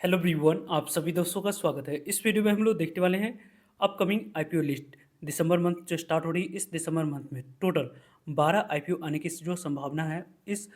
Hello everyone, आप सभी दोस्तों का स्वागत है। इस वीडियो में हम लोग देखने वाले हैं अपकमिंग आईपीओ लिस्ट। दिसंबर मंथ जो स्टार्ट हो रही है, इस दिसंबर मंथ में टोटल 12 आईपीओ आने की जो संभावना है, इस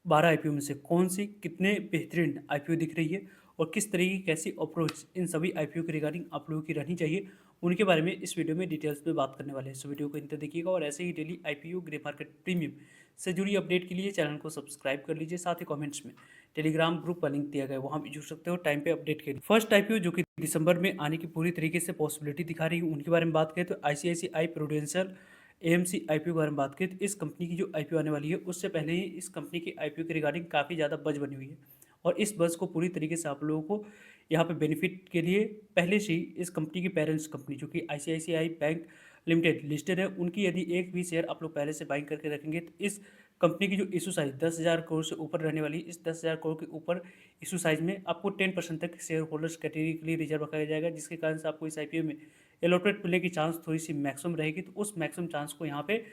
12 आईपीओ में से कौन सी कितने बेहतरीन आईपीओ दिख रही है और किस तरीके की कैसी अप्रोच इन सभी आईपीओ के रिगार्डिंग आप लोगों की रहनी चाहिए, उनके बारे में इस वीडियो में डिटेल्स में बात करने वाले हैं। सो वीडियो को अंत तक देखिएगा और ऐसे ही daily IPO grey market premium से जुड़ी अपडेट के लिए चैनल को सब्सक्राइब कर लीजिए। साथ ही कमेंट्स में टेलीग्राम ग्रुप का लिंक दिया गया है, वहाँ भी जुड़ सकते हो टाइम पे अपडेट के लिए। फर्स्ट आईपीओ जो कि दिसंबर में आने की पूरी तरीके से पॉसिबिलिटी दिखा रही है, उनके बारे में बात करें तो आईसीआईसीआई प्रूडेंशियल एएमसी आईपीओ के बारे में बात करें तो इस कंपनी की जो आईपीओ आने वाली है, उससे पहले ही इस कंपनी की आईपीओ के रिगार्डिंग काफ़ी ज़्यादा बज बनी हुई है और इस बज को पूरी तरीके से आप लोगों को यहाँ पे बेनिफिट के लिए पहले से ही इस कंपनी की पेरेंट्स कंपनी जो कि आईसीआईसीआई बैंक लिमिटेड लिस्टेड है, उनकी यदि एक भी शेयर आप लोग पहले से बाइंग करके रखेंगे तो इस कंपनी की जो इशू साइज 10,000 करोड़ से ऊपर रहने वाली, इस 10,000 करोड़ के ऊपर इशू साइज में आपको 10% तक शेयर होल्डर्स कैटेगरी के लिए रिजर्व रखा जाएगा, जिसके कारण से आपको इस आईपीओ में एलोटेड मिलने की चांस थोड़ी सी मैक्सिमम रहेगी। तो उस मैक्सिमम चांस को यहाँ पे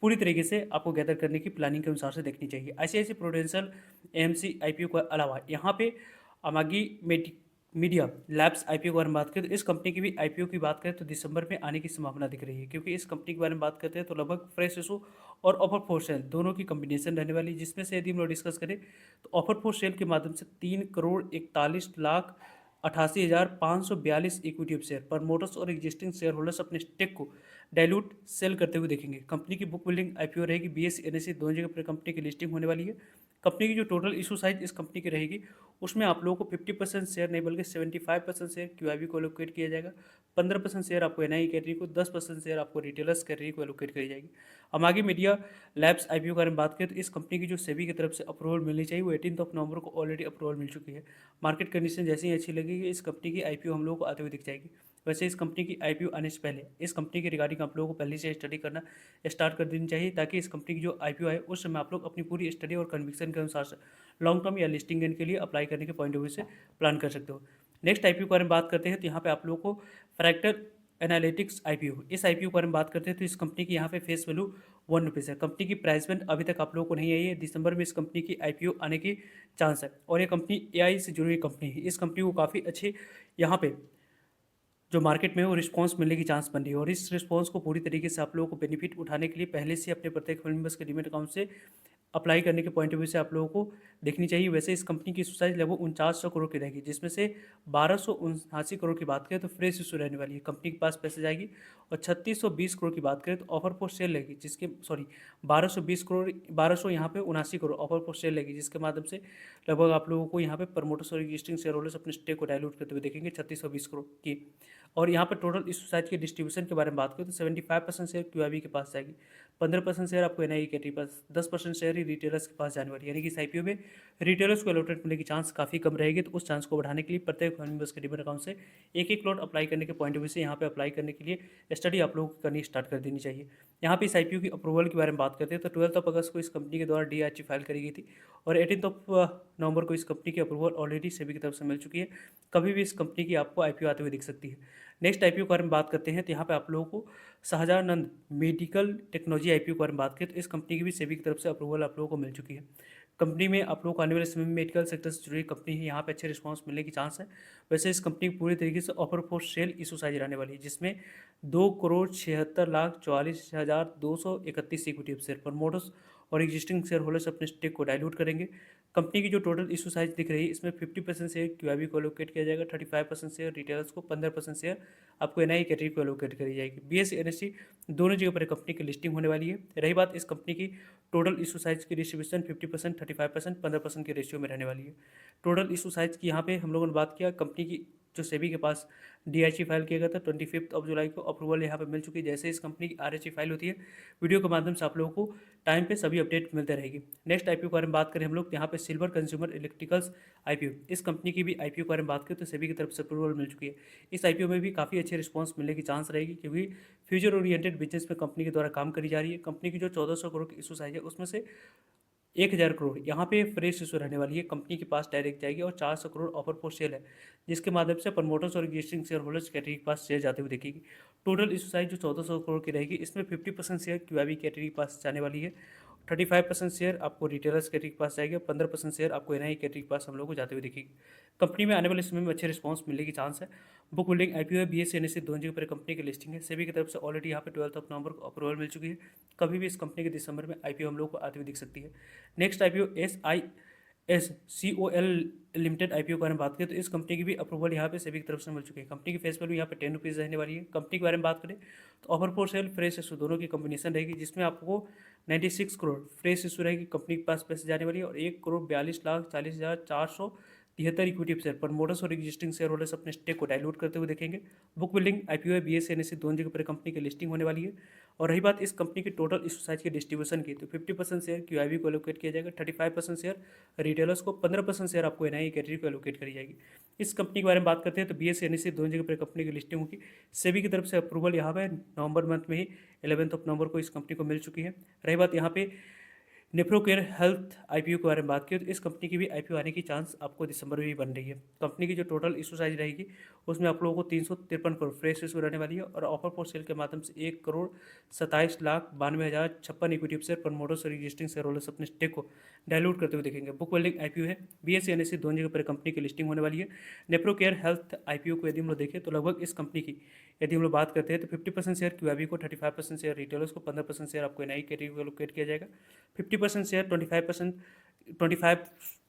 पूरी तरीके से आपको गैदर करने की प्लानिंग के अनुसार से देखनी चाहिए। आईसीआईसी प्रूडेंशियल एएमसी आईपीओ के अलावा यहाँ पे अमागी मीडिया लैब्स आईपीओ के बारे में बात करें तो इस कंपनी की भी आईपीओ की बात करें तो दिसंबर में आने की संभावना दिख रही है, क्योंकि इस कंपनी के बारे में बात करते हैं तो लगभग फ्रेश इशू और ऑफर फॉर सेल दोनों की कॉम्बिनेशन रहने वाली, जिसमें से यदि हम लोग डिस्कस करें तो ऑफर फॉर सेल के माध्यम से 3,41,88,542 इक्विटी शेयर प्रमोटर्स और एग्जिस्टिंग शेयर होल्डर्स अपने स्टेक को डाइल्यूट सेल करते हुए देखेंगे। कंपनी की बुक बिल्डिंग आईपीओ रहेगी, बीएसई एनएसई दोनों जगह पर कंपनी की लिस्टिंग होने वाली है। कंपनी की जो टोटल इशू साइज इस कंपनी की रहेगी, उसमें आप लोगों को 50% शेयर नहीं बल्कि 75% शेयर क्यूआईबी को एलोकेट किया जाएगा, 15% शेयर आपको एनआई कैटेगरी को, 10% शेयर आपको रिटेलर्स कैटेगरी को एलोकेट करी जाएगी। हम आगे मीडिया लैब्स आईपीओ के बारे में बात करें तो इस कंपनी की जो सेबी की तरफ से अप्रूवल मिलनी चाहिए वो 18 नवंबर को ऑलरेडी अप्रूवल मिल चुकी है। मार्केट कंडीशन जैसे ही अच्छी लगेगी, इस कंपनी की आईपीओ हम लोगों को आते हुए दिख जाएगी। वैसे इस कंपनी की आईपीओ आने से पहले इस कंपनी के रिगार्डिंग आप लोगों को पहले से स्टडी करना स्टार्ट कर देनी चाहिए, ताकि इस कंपनी की जो आईपीओ है उस समय आप लोग अपनी पूरी स्टडी और कन्विक्शन के अनुसार से लॉन्ग टर्म या लिस्टिंग गेन के लिए अप्लाई करने के पॉइंट ऑफ व्यू से प्लान कर सकते हो। नेक्स्ट आईपीओ के बारे में बात करते हैं तो यहाँ पे आप लोगों को फ्रैक्टर एनालिटिक्स आईपीओ, इस आईपीओ के बारे में बात करते हैं तो इस कंपनी की यहाँ पे फेस वैल्यू ₹1 है। कंपनी की प्राइस बैंड अभी तक आप लोगों को नहीं आई है। दिसंबर में इस कंपनी की आईपीओ आने की चांस है और ये कंपनी एआई से जुड़ी हुई कंपनी है। इस कंपनी को काफ़ी अच्छे यहाँ पे जो मार्केट में वो रिस्पॉन्स मिलने की चांस बन रही है और इस रिस्पॉन्स को पूरी तरीके से आप लोगों को बेनिफिट उठाने के लिए पहले से अपने प्रत्येक मेंबर्स के डीमैट अकाउंट से अप्लाई करने के पॉइंट ऑफ व्यू से आप लोगों को देखनी चाहिए। वैसे इस कंपनी की इशू साइज लगभग 4900 करोड़ की रहेगी, जिसमें से 1279 करोड़ की बात करें तो फ्रेश इशू रहने वाली है, कंपनी के पास पैसे जाएगी। और 3620 करोड़ की बात करें तो ऑफर फॉर सेल लेगी, जिसके 1220 करोड़ 1200 यहाँ पे 79 करोड़ ऑफर फॉर सेल लेगी, जिसके माध्यम से लगभग आप लोगों को यहाँ पे प्रमोटर्स और एग्जिस्टिंग शेयर होल्डर्स अपने स्टेक को डायलूट करते हुए देखेंगे 3620 करोड़ की। और यहाँ पर टोटल इशू साइज के डिस्ट्रीब्यूशन के बारे में बात करें तो 75% शेयर क्यूआईबी के पास जाएगी, 15% शेयर आपको एनआई के पास, 10% शेयर ही रिटेलर्स के पास जाने वाली है। यानी कि इस आईपीओ में रिटेलर्स को अलॉटेड मिलने की चांस काफ़ी कम रहेगी। तो उस चांस को बढ़ाने के लिए प्रत्येक मेंबर्स के डीमैट अकाउंट से एक एक लॉट अप्लाई करने के पॉइंट ऑफ व्यू से यहाँ पे अप्लाई करने के लिए स्टडी आप लोगों को करनी स्टार्ट कर देनी चाहिए। यहाँ पे इस आईपीओ की अप्रूवल के बारे में बात करते हैं तो 12 अगस्त को इस कंपनी के द्वारा डीआरची फाइल करी गई थी और 18 नवंबर को इस कंपनी की अप्रूवल ऑलरेडी सेबी की तरफ से मिल चुकी है। कभी भी इस कंपनी की आपको आईपीओ आते हुए दिख सकती है। नेक्स्ट आईपीओ के बारे में बात करते हैं तो यहाँ पे आप लोगों को शाहजहानंद मेडिकल टेक्नोलॉजी आईपीओ के बारे में बात करें तो इस कंपनी की भी सेबी की तरफ से अप्रूवल आप लोगों को मिल चुकी है। कंपनी में आप लोगों को आने वाले समय में मेडिकल सेक्टर से जुड़ी कंपनी है, यहाँ पे अच्छे रिस्पांस मिलने की चांस है। वैसे इस कंपनी की पूरी तरीके से offer for shall issue size रहने वाली है, जिसमें 2,76,44,231 इक्विटी शेयर प्रमोटर्स और एग्जिस्टिंग शेयर होल्डर्स अपने स्टेक को डाइल्यूट करेंगे। कंपनी की जो टोटल इशू साइज दिख रही है, इसमें 50% शेयर क्यूआईबी को एलोकेट किया जाएगा, 35% शेयर रिटेलर्स को, 15% शेयर आपको एनआई कैटेगरी को एलोकेट करी जाएगी। बीएसई एनएससी दोनों जगह पर कंपनी की लिस्टिंग होने वाली है। रही बात इस कंपनी की टोटल इशू साइज की डिस्ट्रीब्यूशन 50%, 35%, 15% के रेशियो में रहने वाली है। टोटल इशू साइज की यहाँ पे हम लोगों ने बात किया, कंपनी की जो सेबी के पास डीआईची फाइल किया गया था 25 जुलाई को, अप्रूवल यहाँ पे मिल चुकी है। जैसे इस कंपनी की आरएचई फाइल होती है, वीडियो के माध्यम से आप लोगों को टाइम पे सभी अपडेट मिलते रहेगी। नेक्स्ट आईपीओ के बारे में बात करें हम लोग, यहाँ पे सिल्वर कंज्यूमर इलेक्ट्रिकल्स आईपीओ, इस कंपनी की भी आईपीओ के बारे में बात करें तो सेबी की तरफ से अप्रूवल मिल चुकी है। इस आईपीओ में भी काफ़ी अच्छे रिस्पॉन्स मिलने की चांस रहेगी, क्योंकि फ्यूचर ओरिएंटेड बिजनेस में कंपनी के द्वारा काम करी जा रही है। कंपनी की जो 1400 करोड़ की इशू साइज है, उसमें से 1000 करोड़ यहाँ पे फ्रेश इशू रहने वाली है, कंपनी के पास डायरेक्ट जाएगी और 400 करोड़ ऑफर फॉर सेल है, जिसके माध्यम से प्रमोटर्स और एग्जिस्टिंग शेयर होल्डर्स कैटेगरी के पास शेयर जाते हुए देखेगी। टोटल इशू साइज जो 1400 करोड़ की रहेगी, इसमें 50% शेयर क्यूआईबी कैटेगरी के पास जाने वाली है। 35% शेयर आपको रिटेलर्स कैटेगरी के पास जाएगी और 15% शेयर आपको एनआई कैटेगरी के पास हम लोग को जाते हुए दिखेगी। कंपनी में आने वाले समय में अच्छे रिस्पांस मिलने की चांस है। बुक बिल्डिंग आईपीओ है, बीएसई एनएसई दोनों जगह पर कंपनी की लिस्टिंग है। सेबी की तरफ से ऑलरेडी यहाँ पे 12 नवंबर को अप्रूवल मिल चुकी है। कभी भी इस कंपनी के दिसंबर में आईपीओ हम लोग को आते हुए दिख सकती है। Next IPO SISCOL limited IPO के बारे में बात करें तो इस कंपनी की भी अप्रूवल यहाँ पे सेबी की तरफ से मिल चुकी है। कंपनी की फेस वैल्यू यहाँ पे 10 रुपीज़ रहने वाली है। कंपनी के बारे में बात करें तो offer for sale fresh issue दोनों की कॉम्बिनेशन रहेगी, जिसमें आपको 96 करोड़ फ्रेश इशू रहेगी, कंपनी के पास पैसे जाने वाली है, और 1,42,40,473 इक्विटी शेयर प्रमोटर्स और एग्जिस्टिंग शेयर होल्डर्स अपने स्टेक को डायलूट करते हुए देखेंगे। बुक बिल्डिंग आईपीओ है, बीएसई एनएसई दोनों जगह पर कंपनी की लिस्टिंग होने वाली है। और रही बात इस कंपनी की टोटल इशू साइज के डिस्ट्रीब्यूशन की, तो 50% शेयर क्यूआईबी को एलोकेट किया जाएगा, 35% शेयर रिटेलर्स को, 15% शेयर आपको एनआई कैटेगरी को एलोकेट करी जाएगी। इस कंपनी के बारे में बात करते हैं तो बीएसई एनएसई दोनों जगह पर कंपनी की लिस्टिंग होगी। सेबी की तरफ से अप्रूवल यहाँ पे नवंबर मंथ में ही 11 नवंबर को इस कंपनी को मिल चुकी है। रही बात यहाँ पे नेफ्रोकेयर हेल्थ आईपीओ के बारे में बात करें तो इस कंपनी की भी आईपीओ आने की चांस आपको दिसंबर में भी बन रही है। कंपनी की जो टोटल इशू साइज रहेगी उसमें आप लोगों को 353 करोड़ फ्रेश इशू रहने वाली है, और ऑफर फॉर सेल के माध्यम से 1,27,92,056 इक्विटी शेयर प्रमोटर्स और एग्जिस्टिंग शेयर होल्डर्स अपने स्टेक को डायलूट करते हुए देखेंगे। बुक बिल्डिंग आईपीओ है, बीएसई एनएसई दोनों जगह पर कंपनी की लिस्टिंग होने वाली है। नेफ्रोकेयर हेल्थ आईपीओ को यदि हम लोग देखें तो लगभग इस कंपनी की यदि हम लोग बात करते हैं तो 50% शेयर क्यूआईबी को, 35% शेयर रिटेलर्स को, 15% शेयर आपको एनआई कैटेगरी को एलोकेट किया जाएगा। 50% शेयर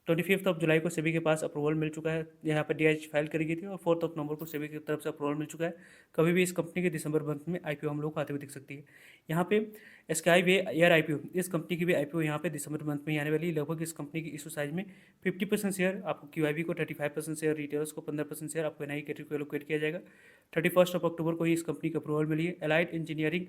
25 जुलाई को सेबी के पास अप्रूवल मिल चुका है, यहाँ पर डीआईएच फाइल करी गई थी, और 4 नवंबर को सेबी की तरफ से अप्रूवल मिल चुका है। कभी भी इस कंपनी के दिसंबर मंथ में आईपीओ हम लोग को आते हुए दिख सकती है। यहाँ पे स्काई वे एयर आईपीओ, इस कंपनी की भी आईपीओ यहाँ पे दिसंबर मंथ में ही आने वाली है। लगभग इस कंपनी की इशू साइज में 50% शेयर आपको क्यूआईबी को, 35% शेयर रिटेलर्स को, 15% शेयर आपको एनआई कैटेगरी को एलोकेट किया जाएगा। 31 अक्टूबर को ही इस कंपनी की अप्रूवल मिली है। एलाइड इंजीनियरिंग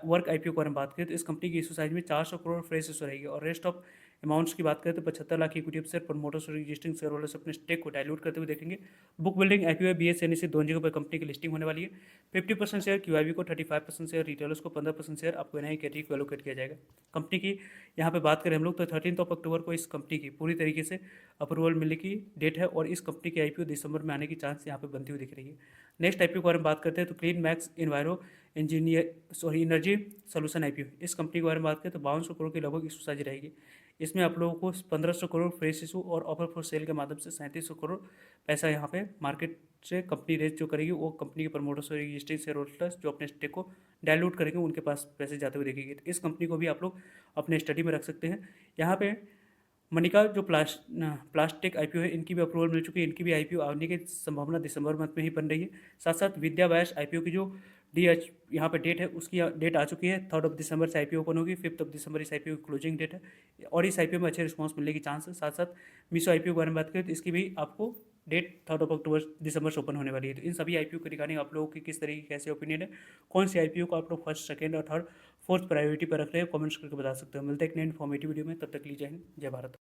वर्क आईपीओ के बारे में बात करें तो इस कंपनी की इशू साइज में 400 करोड़ फ्रेश इशू रहेगी, और रेस्ट ऑफ अमाउंट्स की बात करें तो 75 लाख इक्विटी शेयर प्रमोटर्स और एग्जिस्टिंग शेयर होल्डर्स अपने स्टेक को डायलूट करते हुए देखेंगे। Book building IPO BSE NSE दोनों जगह पर कंपनी की लिस्टिंग होने वाली है। 50% शेयर क्यूआईबी को, 35% शेयर रिटेलर्स को, 15% शेयर आपको एनआई कैटेगरी को एलोकेट किया जाएगा। कंपनी की यहाँ पे बात करें हम लोग तो 13 अक्टूबर को इस कंपनी की पूरी तरीके से अप्रूवल मिलने की डेट है, और इस कंपनी की आईपीओ दिसंबर में आने की चांस यहाँ पे बनती हुई दिख रही है। नेक्स्ट आईपीओ के बारे में बात करते हैं तो clean max energy solution IPO, इस कंपनी के बारे में बात करें तो 5200 करोड़ की लगभग इशू साइज रहेगी। इसमें आप लोगों को 1500 करोड़ फ्रेश इशू और ऑफर फॉर सेल के माध्यम से 3700 करोड़ पैसा यहाँ पे मार्केट से कंपनी रेज जो करेगी, वो कंपनी के प्रमोटर्स और एग्जिस्टिंग शेयर होल्डर्स जो अपने स्टेक को डायलूट करेंगे उनके पास पैसे जाते हुए देखेंगे। तो इस कंपनी को भी आप लोग अपने स्टडी में रख सकते हैं। यहाँ पे मनिका जो प्लास्टिक आईपीओ है, इनकी भी अप्रूवल मिल चुकी है, इनकी भी आईपीओ आने की संभावना दिसंबर मंथ में ही बन रही है। साथ साथ विद्या वायर्स आईपीओ की जो डीएच यहाँ पे डेट है उसकी डेट आ चुकी है। 3 दिसंबर से आईपीओ ओपन होगी, 5 दिसंबर इस आईपीओ की क्लोजिंग डेट है, और इस आईपीओ में अच्छे रिस्पांस मिलने की चांस है। साथ साथ मीशो आईपीओ के बारे में बात करें तो इसकी भी आपको डेट 3 अक्टूबर दिसंबर से ओपन होने वाली है। तो इन सभी आईपीओ के रिगार्डिंग आप लोगों की किस तरीके की कैसे ओपिनियन है, कौन सी आईपीओ को आप लोग फर्स्ट, सेकंड और थर्ड, फोर्थ प्रायोरिटी पर रख रहे हैं, कमेंट्स करके बता सकते हो। मिलते हैं एक नए इन्फॉर्मेटिव वीडियो में, तब तक लीजिए जय हिंद, जय भारत।